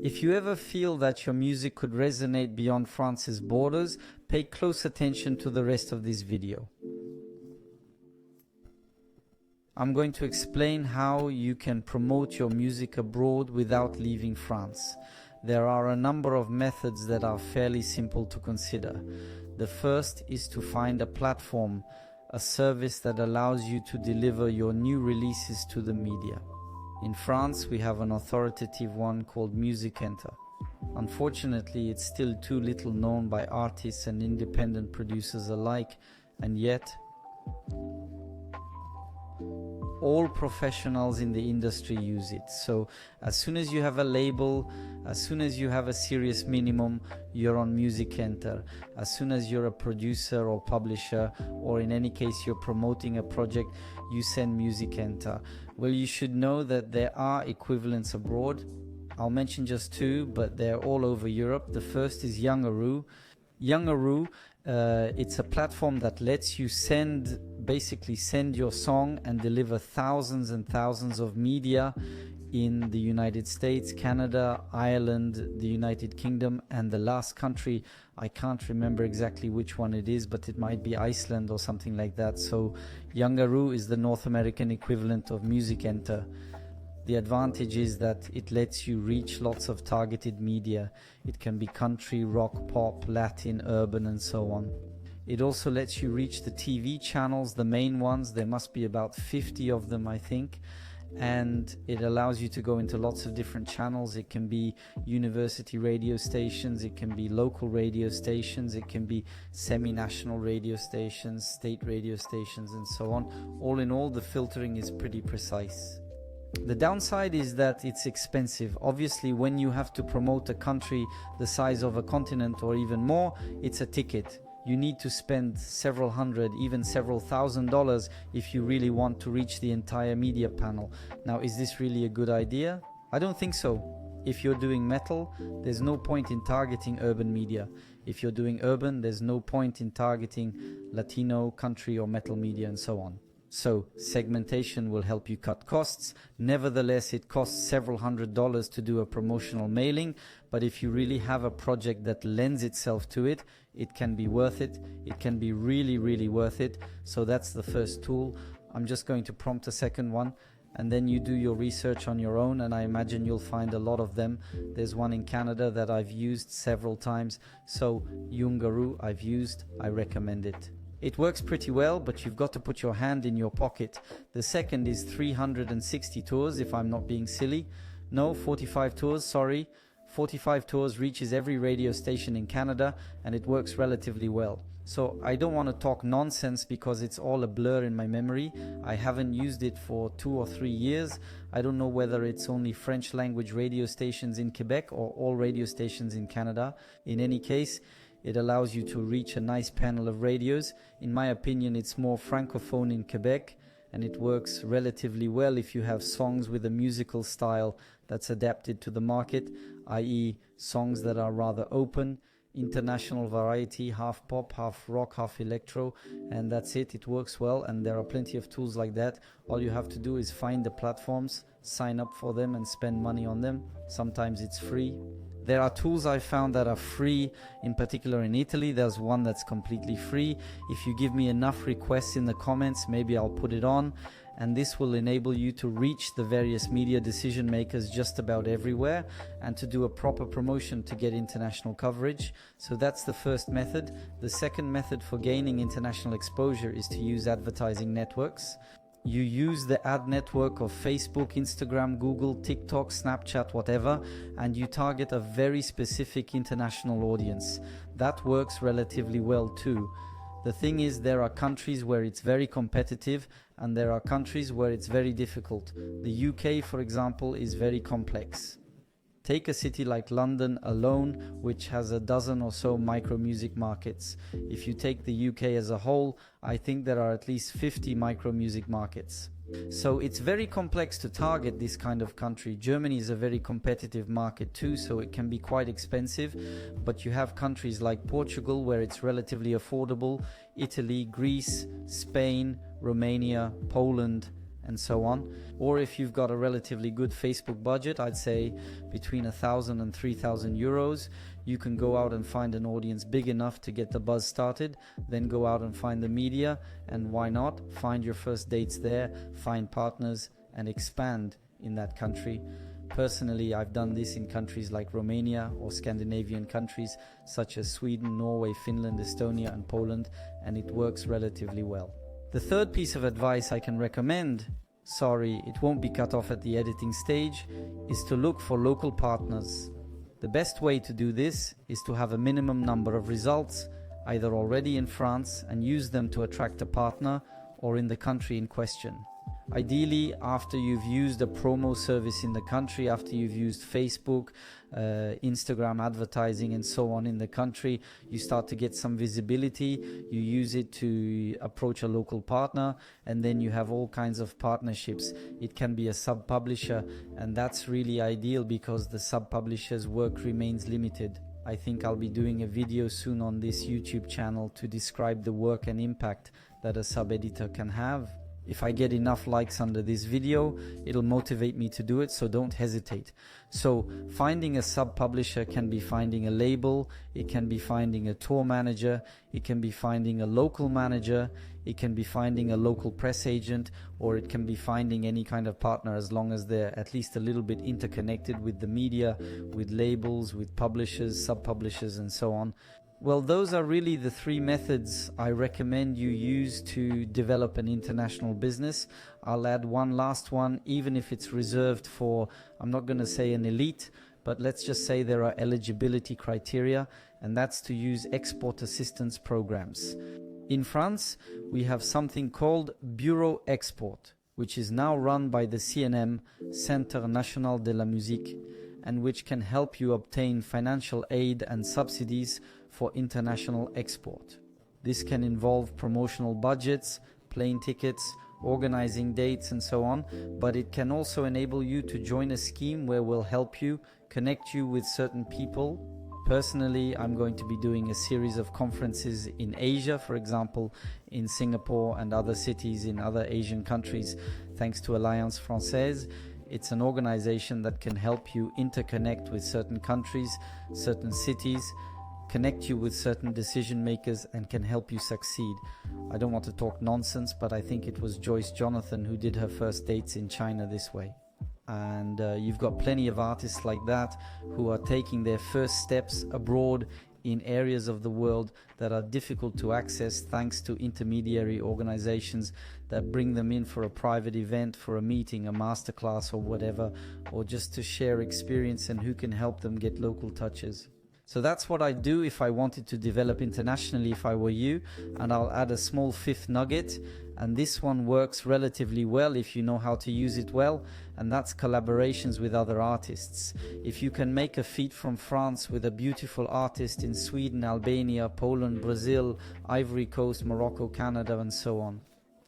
If you ever feel that your music could resonate beyond France's borders, pay close attention to the rest of this video. I'm going to explain how you can promote your music abroad without leaving France. There are a number of methods that are fairly simple to consider. The first is to find a platform, a service that allows you to deliver your new releases to the media. In France, we have an authoritative one called Muzicenter. Unfortunately, it's still too little known by artists and independent producers alike, and yet all professionals in the industry use it. So as soon as you have a label, as soon as you have a serious minimum, you're on Muzicenter. As soon as you're a producer or publisher, or in any case you're promoting a project, you send Muzicenter. Well, you should know that there are equivalents abroad. I'll mention just two, but they're all over Europe. The first is Yangaroo. Yangaroo, it's a platform that lets you basically send your song and deliver thousands and thousands of media in the United States, Canada, Ireland, the United Kingdom, and the last country, I can't remember exactly which one it is, but it might be Iceland or something like that. So Yangaroo is the North American equivalent of Muzicenter. The advantage is that it lets you reach lots of targeted media. It can be country, rock, pop, Latin, urban, and so on. It also lets you reach the TV channels, the main ones. There must be about 50 of them, I think. And it allows you to go into lots of different channels. It can be university radio stations, it can be local radio stations, it can be semi-national radio stations, state radio stations, and so on. All in all, the filtering is pretty precise. The downside is that it's expensive. Obviously, when you have to promote a country the size of a continent or even more, it's a ticket. You need to spend several hundred, even several $1,000s if you really want to reach the entire media panel. Now, is this really a good idea? I don't think so. If you're doing metal, there's no point in targeting urban media. If you're doing urban, there's no point in targeting Latino, country, or metal media, and so on. So segmentation will help you cut costs. Nevertheless, it costs several $100s to do a promotional mailing, but if you really have a project that lends itself to it, it can be worth it. It can be really, really worth it. So that's the first tool. I'm just going to prompt a second one, and then you do your research on your own, and I imagine you'll find a lot of them. There's one in Canada that I've used several times. So Yangaroo I've used, I recommend it. It works pretty well, but you've got to put your hand in your pocket. The second is 360 tours, if I'm not being silly. No, 45 tours, sorry. 45 tours reaches every radio station in Canada, and it works relatively well. So I don't want to talk nonsense because it's all a blur in my memory. I haven't used it for 2 or 3 years. I don't know whether it's only French language radio stations in Quebec or all radio stations in Canada. In any case, it allows you to reach a nice panel of radios. In my opinion, it's more francophone in Quebec, and it works relatively well if you have songs with a musical style that's adapted to the market, i.e. songs that are rather open, international variety, half pop, half rock, half electro, and that's it. It works well, and there are plenty of tools like that. All you have to do is find the platforms, sign up for them, and spend money on them. Sometimes it's free. There are tools I found that are free, in particular in Italy. There's one that's completely free. If you give me enough requests in the comments, maybe I'll put it on. And this will enable you to reach the various media decision makers just about everywhere and to do a proper promotion to get international coverage. So that's the first method. The second method for gaining international exposure is to use advertising networks. You use the ad network of Facebook, Instagram, Google, TikTok, Snapchat, whatever, and you target a very specific international audience. That works relatively well too. The thing is, there are countries where it's very competitive and there are countries where it's very difficult. The UK, for example, is very complex. Take a city like London alone, which has a dozen or so micro music markets. If you take the UK as a whole, I think there are at least 50 micro music markets. So it's very complex to target this kind of country. Germany is a very competitive market too, so it can be quite expensive. But you have countries like Portugal where it's relatively affordable, Italy, Greece, Spain, Romania, Poland, and so on. Or if you've got a relatively good Facebook budget, I'd say between 1,000 and 3,000 euros, you can go out and find an audience big enough to get the buzz started, then go out and find the media, and why not find your first dates there, find partners, and expand in that country. Personally, I've done this in countries like Romania or Scandinavian countries such as Sweden, Norway, Finland, Estonia, and Poland, and it works relatively well. The third piece of advice I can recommend, sorry, it won't be cut off at the editing stage, is to look for local partners. The best way to do this is to have a minimum number of results, either already in France, and use them to attract a partner, or in the country in question. Ideally, after you've used a promo service in the country, after you've used Facebook, Instagram advertising and so on in the country, you start to get some visibility, you use it to approach a local partner, and then you have all kinds of partnerships. It can be a sub-publisher, and that's really ideal because the sub-publisher's work remains limited. I think I'll be doing a video soon on this YouTube channel to describe the work and impact that a sub-editor can have. If I get enough likes under this video, it'll motivate me to do it, so don't hesitate. So finding a sub-publisher can be finding a label, it can be finding a tour manager, it can be finding a local manager, it can be finding a local press agent, or it can be finding any kind of partner as long as they're at least a little bit interconnected with the media, with labels, with publishers, sub-publishers, and so on. Well, those are really the three methods I recommend you use to develop an international business. I'll add one last one, even if it's reserved for, I'm not going to say an elite, but let's just say there are eligibility criteria, and that's to use export assistance programs. In France, we have something called Bureau Export, which is now run by the CNM, Centre National de la Musique, and which can help you obtain financial aid and subsidies for international export. This can involve promotional budgets, plane tickets, organizing dates, and so on, but it can also enable you to join a scheme where we'll help you, connect you with certain people. Personally, I'm going to be doing a series of conferences in Asia, for example, in Singapore and other cities in other Asian countries, thanks to Alliance Française. It's an organization that can help you interconnect with certain countries, certain cities, connect you with certain decision makers, and can help you succeed. I don't want to talk nonsense, but I think it was Joyce Jonathan who did her first dates in China this way. And you've got plenty of artists like that who are taking their first steps abroad in areas of the world that are difficult to access thanks to intermediary organizations that bring them in for a private event, for a meeting, a masterclass or whatever, or just to share experience and who can help them get local touches. So that's what I'd do if I wanted to develop internationally if I were you, and I'll add a small fifth nugget, and this one works relatively well if you know how to use it well, and that's collaborations with other artists. If you can make a feat from France with a beautiful artist in Sweden, Albania, Poland, Brazil, Ivory Coast, Morocco, Canada, and so on.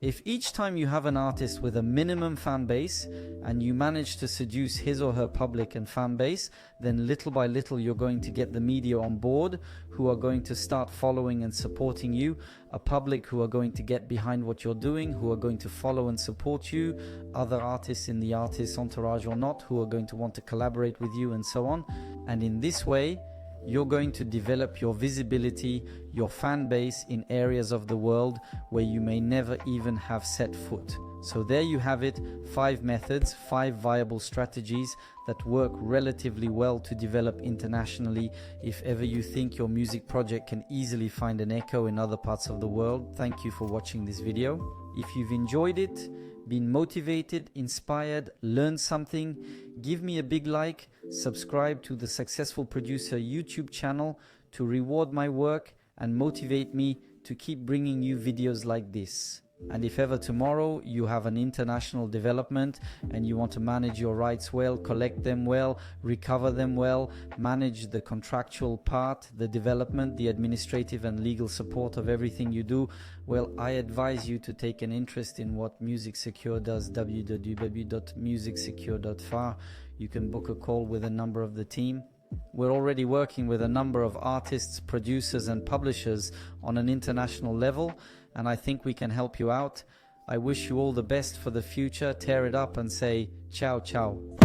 If each time you have an artist with a minimum fan base and you manage to seduce his or her public and fan base, then little by little you're going to get the media on board who are going to start following and supporting you, a public who are going to get behind what you're doing, who are going to follow and support you, other artists in the artist's entourage or not, who are going to want to collaborate with you, and so on. And in this way, you're going to develop your visibility, your fan base in areas of the world where you may never even have set foot. So there you have it, 5 methods, 5 viable strategies that work relatively well to develop internationally if ever you think your music project can easily find an echo in other parts of the world. Thank you for watching this video. If you've enjoyed it, been motivated, inspired, learned something, give me a big like, subscribe to the Successful Producer YouTube channel to reward my work and motivate me to keep bringing you videos like this. And if ever tomorrow you have an international development and you want to manage your rights well, collect them well, recover them well, manage the contractual part, the development, the administrative and legal support of everything you do, well, I advise you to take an interest in what Muzicenter does, www.muzicenter.fr. You can book a call with a number of the team. We're already working with a number of artists, producers and publishers on an international level, and I think we can help you out. I wish you all the best for the future. Tear it up and say ciao ciao.